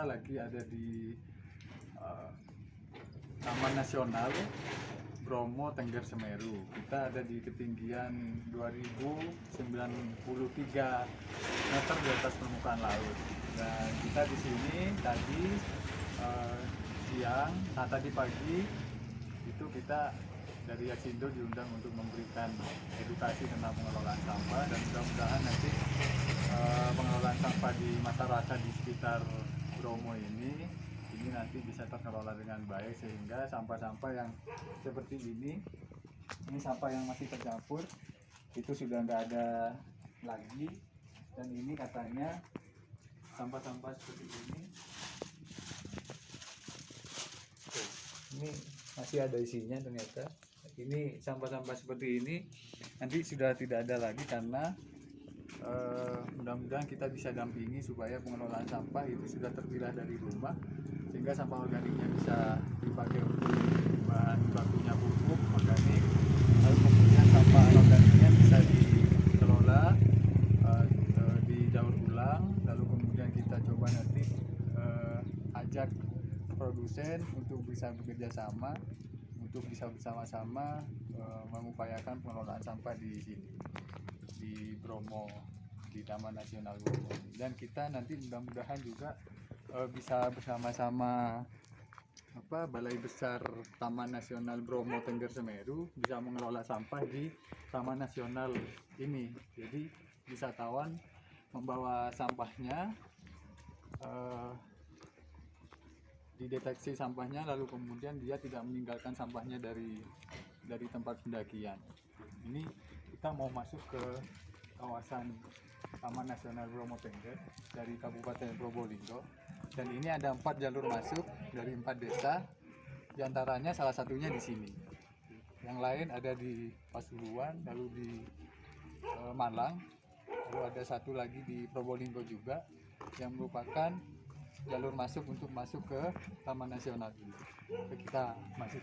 kita lagi ada di Taman Nasional Bromo Tengger Semeru. Kita ada di ketinggian 2093 meter di atas permukaan laut. Dan kita di sini tadi siang, tadi pagi itu kita dari Aksindo diundang untuk memberikan edukasi tentang pengelolaan sampah, dan mudah-mudahan nanti pengelolaan sampah di masyarakat di sekitar Bromo ini nanti bisa terkelola dengan baik, sehingga sampah-sampah yang seperti ini sampah yang masih tercampur itu sudah nggak ada lagi. Dan ini katanya sampah-sampah seperti ini masih ada isinya. Ternyata ini sampah-sampah seperti ini nanti sudah tidak ada lagi, karena mudah-mudahan kita bisa dampingi supaya pengelolaan sampah itu sudah terpilah dari rumah, sehingga sampah organiknya bisa dipakai untuk bahan bakunya pupuk organik, lalu kemudian sampah anorganiknya bisa dikelola, didaur ulang, lalu kemudian kita coba nanti ajak produsen untuk bisa bekerja sama, untuk bisa bersama-sama mengupayakan pengelolaan sampah di sini, di Bromo, di Taman Nasional Bromo. Dan kita nanti mudah-mudahan juga bisa bersama-sama Balai Besar Taman Nasional Bromo Tengger Semeru bisa mengelola sampah di Taman Nasional ini. Jadi wisatawan membawa sampahnya, dideteksi sampahnya, lalu kemudian dia tidak meninggalkan sampahnya dari tempat pendakian. Ini kita mau masuk ke kawasan Taman Nasional Bromo Tengger dari Kabupaten Probolinggo, dan ini ada 4 jalur masuk dari 4 desa, diantaranya salah satunya di sini. Yang lain ada di Pasuruan, lalu di Malang, lalu ada satu lagi di Probolinggo juga, yang merupakan jalur masuk untuk masuk ke Taman Nasional ini. Kita masuk.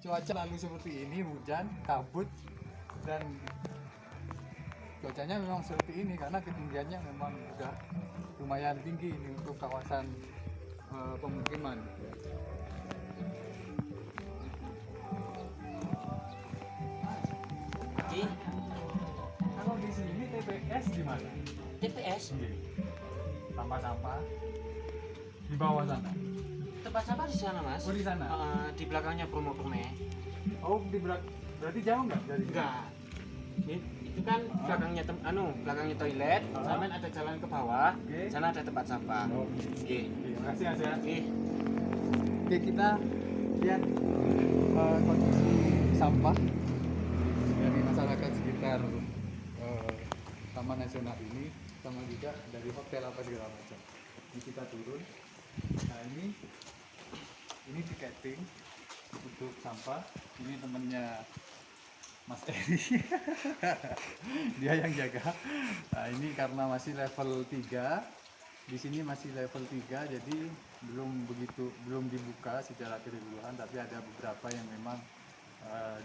Cuaca lalu seperti ini, hujan, kabut, dan cuacanya memang seperti ini karena ketinggiannya memang sudah lumayan tinggi ini untuk kawasan pemukiman. Kalau di sini TPS di mana? TPS? Sampah-sampah di bawah sana. Tempat sampah di sana, Mas. Oh, di sana. Di belakangnya Bromo Perme. Oh, berarti jauh nggak dari? Enggak. Itu kan belakangnya belakangnya toilet, sama ada jalan ke bawah. Sana ada tempat sampah. Oke. Terima kasih, Mas ya. Oke, kita lihat kondisi sampah dari masyarakat sekitar Taman Nasional ini, sama juga dari hotel apa segala macam. Ini kita turun. Nah, ini tiketing untuk sampah. Ini temennya Mas Eri. Dia yang jaga. Nah, ini karena masih level 3. Di sini masih level 3, jadi belum dibuka secara keseluruhan, tapi ada beberapa yang memang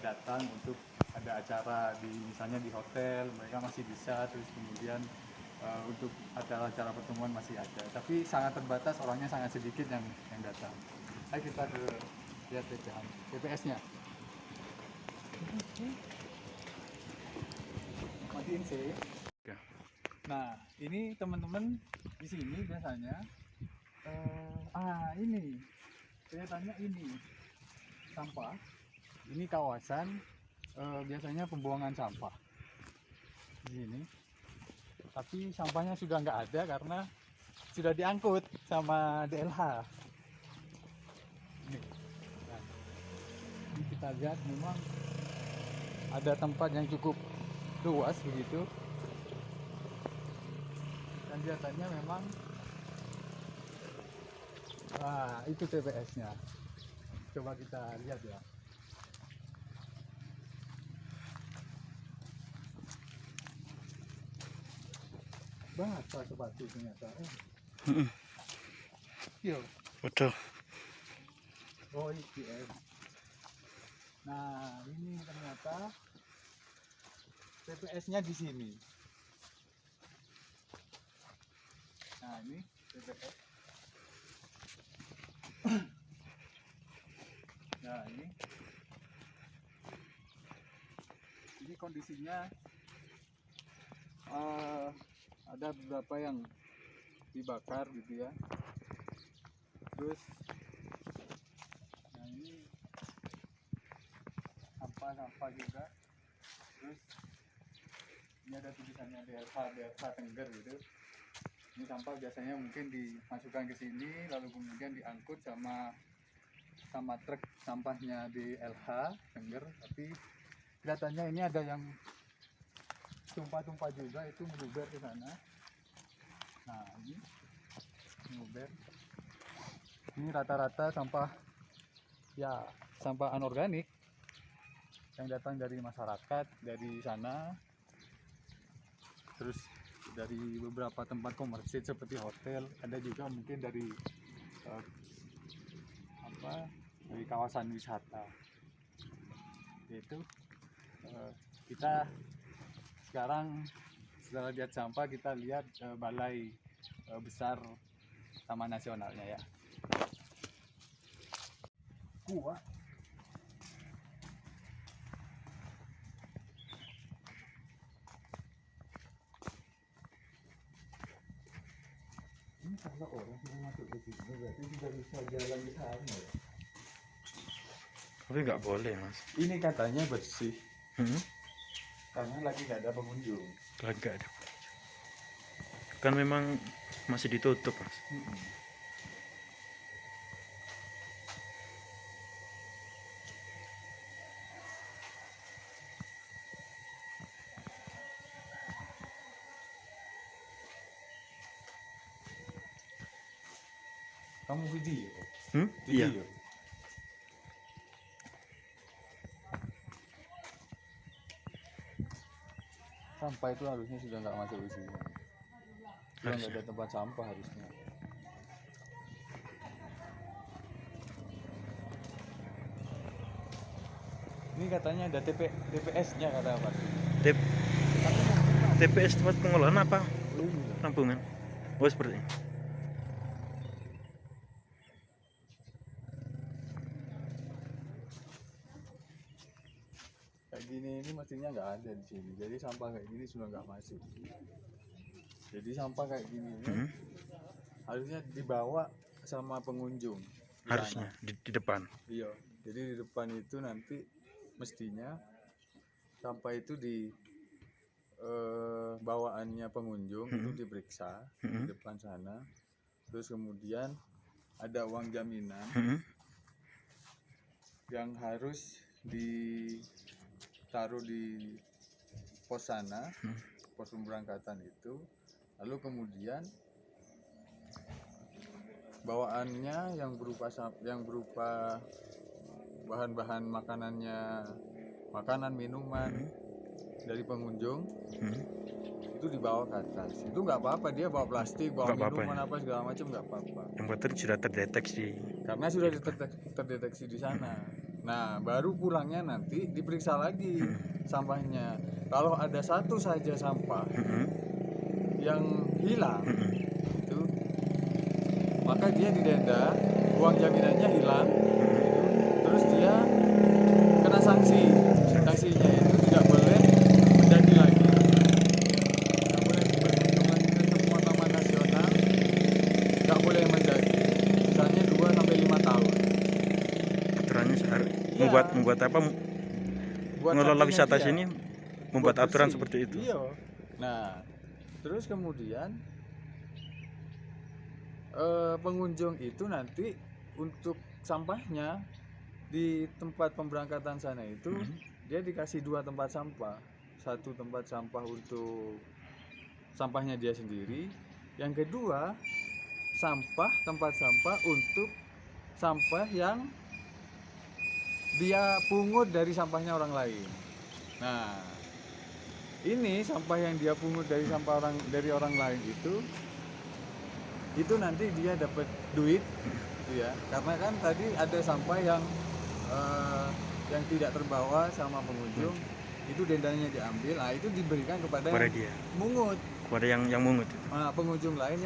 datang untuk ada acara misalnya di hotel, mereka masih bisa. Terus kemudian untuk acara-acara pertemuan masih ada, tapi sangat terbatas, orangnya sangat sedikit yang datang. Ayo kita lihat TPS-nya. Matiin sih. Nah, ini teman-teman di sini biasanya ini saya tanya, ini sampah, ini kawasan biasanya pembuangan sampah di sini, tapi sampahnya sudah nggak ada karena sudah diangkut sama DLH. Nah, ini kita lihat memang ada tempat yang cukup luas begitu, dan biasanya memang itu TPS-nya. Coba kita lihat ya. Basah sepatu ternyata. Yo. Betul. Oh, IPM. Nah, ini ternyata TPS-nya di sini. Nah ini TPS. Nah ini kondisinya ada beberapa yang dibakar gitu ya. Terus nah ini sampah juga. Terus ini ada tulisannya DLH Tengger gitu. Ini sampah biasanya mungkin dimasukkan ke sini lalu kemudian diangkut sama truk sampahnya DLH Tengger, tapi kelihatannya ini ada yang tumpah-tumpah juga, itu meluber ke sana. Nah ini meluber. Ini rata-rata sampah ya, sampah anorganik yang datang dari masyarakat dari sana, terus dari beberapa tempat komersil seperti hotel, ada juga mungkin dari dari kawasan wisata. Yaitu kita sekarang setelah lihat sampah, kita lihat balai besar Taman Nasionalnya ya. Kuat. Ini kalau orang mau masuk ke sini berarti tidak bisa jalan di sana ya. Tapi nggak boleh mas. Ini katanya bersih karena lagi nggak ada pengunjung. Lagi nggak ada. Kan memang masih ditutup mas. Kamu video? Iya. Video. Sampah itu harusnya sudah nggak masuk ke sini. Sudah nggak ada tempat sampah harusnya. Ini katanya ada TPS-nya kata apa? TPS tempat pengolahan apa? Tampungan. Oh seperti ini. Kayak gini ini mestinya nggak ada di sini. Jadi sampah kayak gini sudah nggak masuk. Jadi sampah kayak gini ini harusnya dibawa sama pengunjung. Harusnya di depan. Iya. Jadi di depan itu nanti mestinya sampah itu di bawaannya pengunjung itu diperiksa di depan sana. Terus kemudian ada uang jaminan yang harus ditaruh di pos sana, pos pemberangkatan itu. Lalu kemudian bawaannya yang berupa bahan-bahan makanannya, makanan minuman dari pengunjung itu dibawa ke atas. Itu nggak apa-apa, dia bawa plastik, bawa Nggak apa-apa, minuman ya? apa segala macam nggak apa-apa. Yang penting sudah terdeteksi. Karena sudah terdeteksi di sana. Nah, baru pulangnya nanti diperiksa lagi sampahnya. Kalau ada satu saja sampah yang hilang, itu maka dia didenda, uang jaminannya hilang, terus dia kena sanksi. Sanksinya itu tidak boleh mendaki lagi, nggak boleh berkunjung lagi ke semua taman nasional, nggak boleh mendaki, misalnya 2 sampai 5 tahun. Aturannya Iya. membuat apa? Buat Mengelola sampingnya wisata dia. sini membuat Buat aturan bersih. seperti itu. Iya. Nah, terus kemudian pengunjung itu nanti untuk sampahnya di tempat pemberangkatan sana itu dia dikasih 2 tempat sampah. Satu tempat sampah untuk sampahnya dia sendiri, yang kedua tempat sampah untuk sampah yang dia pungut dari sampahnya orang lain. Nah, ini sampah yang dia pungut dari orang lain itu nanti dia dapat duit, ya. Karena kan tadi ada sampah yang tidak terbawa sama pengunjung, itu dendanya diambil, nah itu diberikan kepada dia. mungut. Kepada yang mungut itu. Nah, pengunjung lain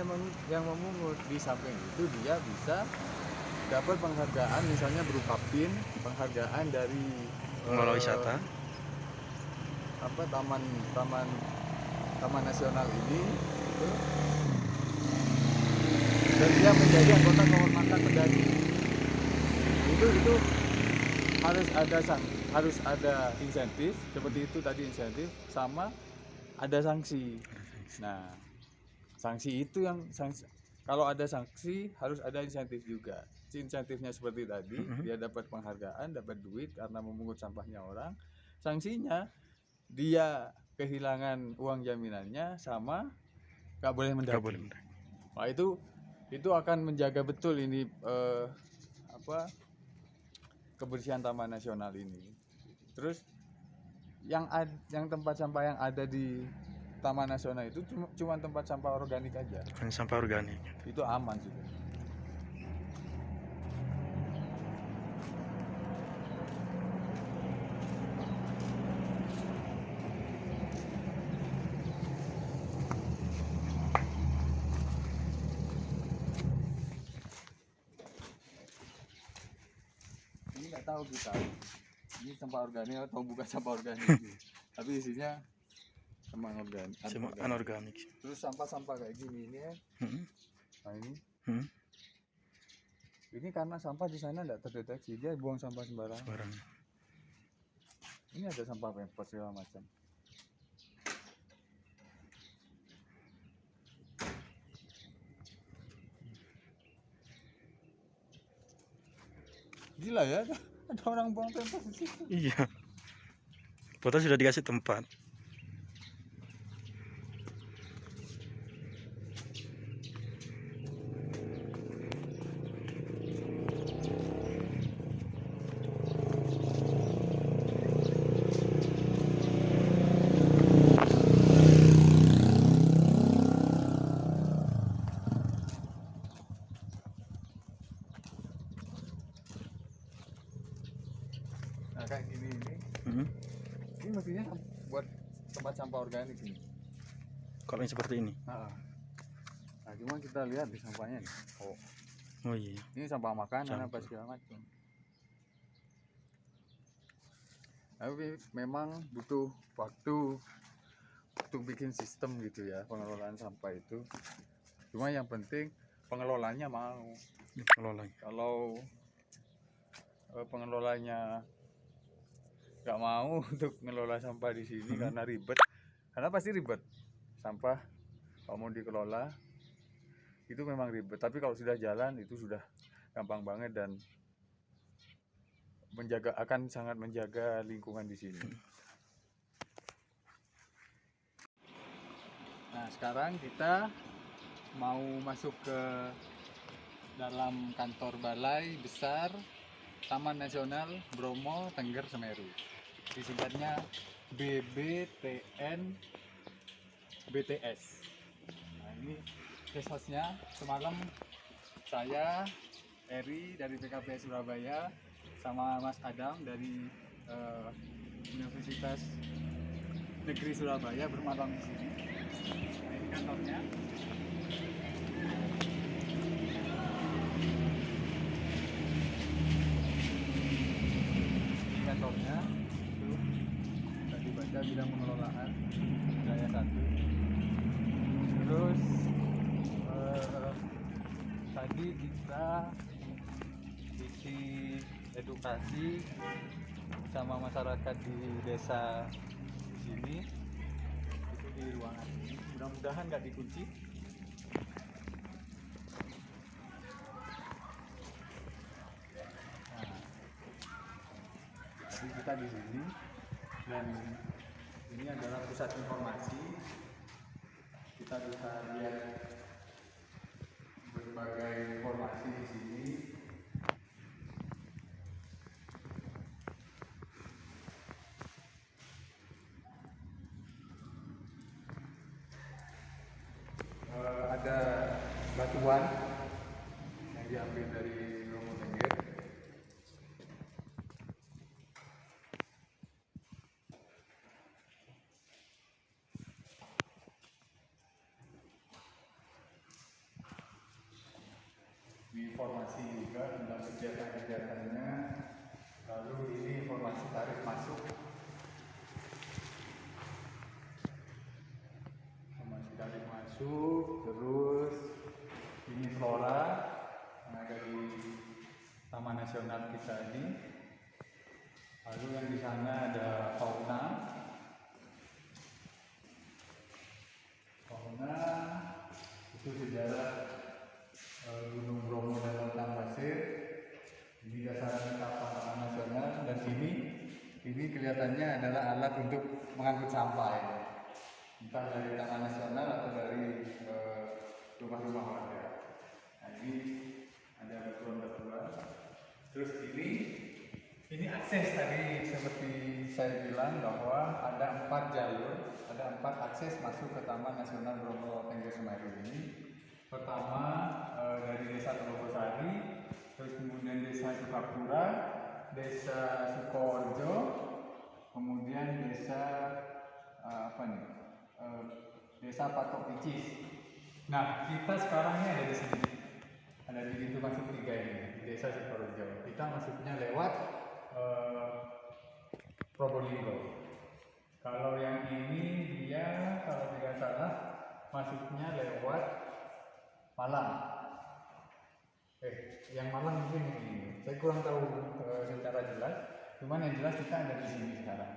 yang memungut. Di samping itu dia bisa dapat penghargaan, misalnya berupa PIN, penghargaan dari Pengelola wisata. apa taman taman taman nasional ini gitu. Dan dia menjadi anggota kehormatan pendaki. Itu harus ada insentif seperti itu tadi, insentif sama ada sanksi. Nah, sanksi itu kalau ada sanksi harus ada insentif juga. Insentifnya seperti tadi, dia dapat penghargaan, dapat duit karena memungut sampahnya orang. Sanksinya dia kehilangan uang jaminannya sama nggak boleh mendaki. Nggak boleh mendaki. Nah, itu akan menjaga betul ini kebersihan Taman Nasional ini. Terus yang tempat sampah yang ada di Taman Nasional itu cuma tempat sampah organik aja. Hanya sampah organik. Itu aman juga. Ini nggak tahu kita ini sampah organik atau bukan sampah organik. Tapi isinya sampah organik. Semua anorganik. Terus sampah-sampah kayak gini ini ya. Nah ini. Ini karena sampah di sana tidak terdeteksi, dia buang sampah sembarangan. Ini ada sampah pampers segala macam. Gila ya, ada orang buang pampers di situ. Iya. Padahal sudah dikasih tempat. Nah kayak gini ini mestinya buat tempat sampah organik ini. Kalau yang seperti ini. Nah cuma kita lihat di sampahnya nih. Oh iya. Ini sampah makanan Sampah. apa segala macam. Tapi memang butuh waktu untuk bikin sistem gitu ya pengelolaan sampah itu. Cuma yang penting pengelolanya mau. Pengelolanya. Kalau pengelolanya nggak mau untuk mengelola sampah di sini karena ribet, karena pasti ribet sampah kalau mau dikelola itu memang ribet. Tapi kalau sudah jalan itu sudah gampang banget dan akan sangat menjaga lingkungan di sini. Nah sekarang kita mau masuk ke dalam kantor balai besar Taman Nasional Bromo Tengger Semeru. Disingkatnya BBTN BTS. Nah ini guest hostnya semalam saya Eri dari PKP Surabaya sama Mas Adam dari Universitas Negeri Surabaya bermalam di sini. Nah ini kantornya. Kantornya itu tadi baca bidang pengelolaan Jaya 1. Terus tadi kita isi edukasi sama masyarakat di desa di sini itu di ruangan ini. Mudah-mudahan nggak dikunci. Jadi kita di sini dan ini adalah pusat informasi. Kita bisa lihat berbagai informasi di sini. Ada batuan yang diambil dari Bromo Tengger. informasi juga tentang kegiatan-kegiatannya. Lalu ini informasi tarif masuk. Informasi tarif masuk, terus ini flora yang ada di Taman Nasional kita ini. Lalu yang di sana ada fauna. Fauna itu sejarah Gunung Bromo dan Lautan Pasir. Ini dasar kapal Taman Nasional, dan ini kelihatannya adalah alat untuk mengangkut sampah ya. Entah dari Taman Nasional atau dari rumah-rumah warga. Nah, ini ada batuan-batuan. Terus ini akses tadi seperti saya bilang bahwa ada 4 jalur, ada 4 akses masuk ke Taman Nasional Bromo Tengger Semeru ini. Pertama dari Desa Telogosari, terus kemudian Desa Sukapura, Desa Sukoharjo, kemudian Desa Desa Patok Picis. Nah, kita sekarang ini ada di sini, ada di pintu masuk 3 ini, di Desa Sukoharjo. Kita masuknya lewat Probolinggo. Kalau yang ini dia kalau tidak salah masuknya lewat Malang. Yang Malang mungkin ini, saya kurang tahu secara jelas. Cuman yang jelas kita ada di sini sekarang.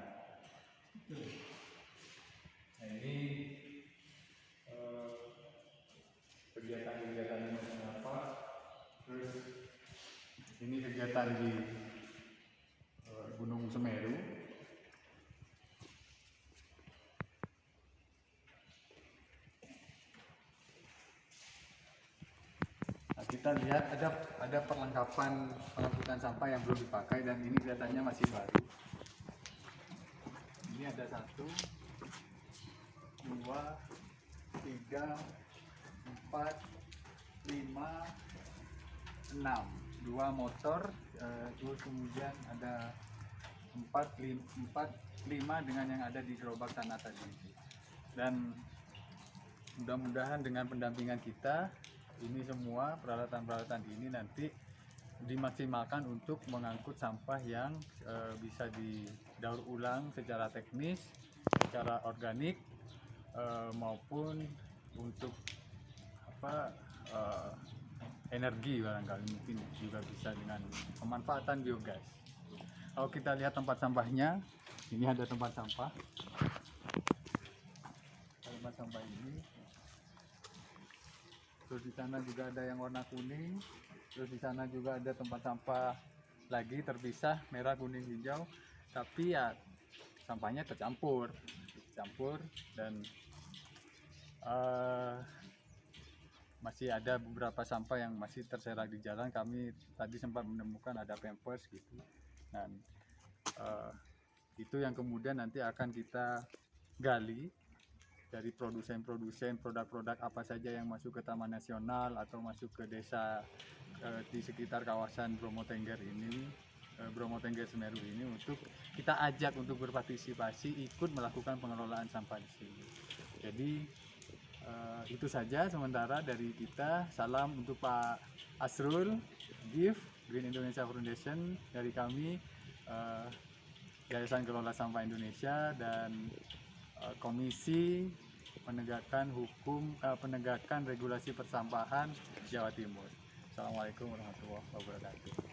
Nah, ini kegiatan-kegiatan ini apa? Terus ini kegiatan di Gunung Semeru. Nah, kita lihat ada perlengkapan pengangkutan sampah yang belum dipakai, dan ini kelihatannya masih baru. Ini ada 1, 2, 3, 4, 5, 6, 2 motor, terus kemudian ada 4, 5 dengan yang ada di gerobak tanah tadi. Dan mudah-mudahan dengan pendampingan kita, ini semua peralatan-peralatan ini nanti dimaksimalkan untuk mengangkut sampah yang bisa didaur ulang secara teknis, secara organik, maupun untuk energi barangkali, mungkin juga bisa dengan pemanfaatan biogas. Kalau kita lihat tempat sampahnya, ini ada tempat sampah. Tempat sampah ini. Terus di sana juga ada yang warna kuning. Terus di sana juga ada tempat sampah lagi terpisah, merah, kuning, hijau. Tapi ya sampahnya tercampur, dan masih ada beberapa sampah yang masih terserak di jalan. Kami tadi sempat menemukan ada pampers gitu. Dan itu yang kemudian nanti akan kita gali dari produsen-produsen produk-produk apa saja yang masuk ke Taman Nasional atau masuk ke desa di sekitar kawasan Bromo Tengger ini, Bromo Tengger Semeru ini, untuk kita ajak untuk berpartisipasi ikut melakukan pengelolaan sampah di sini. Jadi itu saja sementara dari kita. Salam untuk Pak Asrul, GIF, Green Indonesia Foundation, dari kami, Yayasan Kelola Sampah Indonesia, dan Komisi Penegakan Regulasi Persampahan Jawa Timur. Assalamualaikum warahmatullahi wabarakatuh.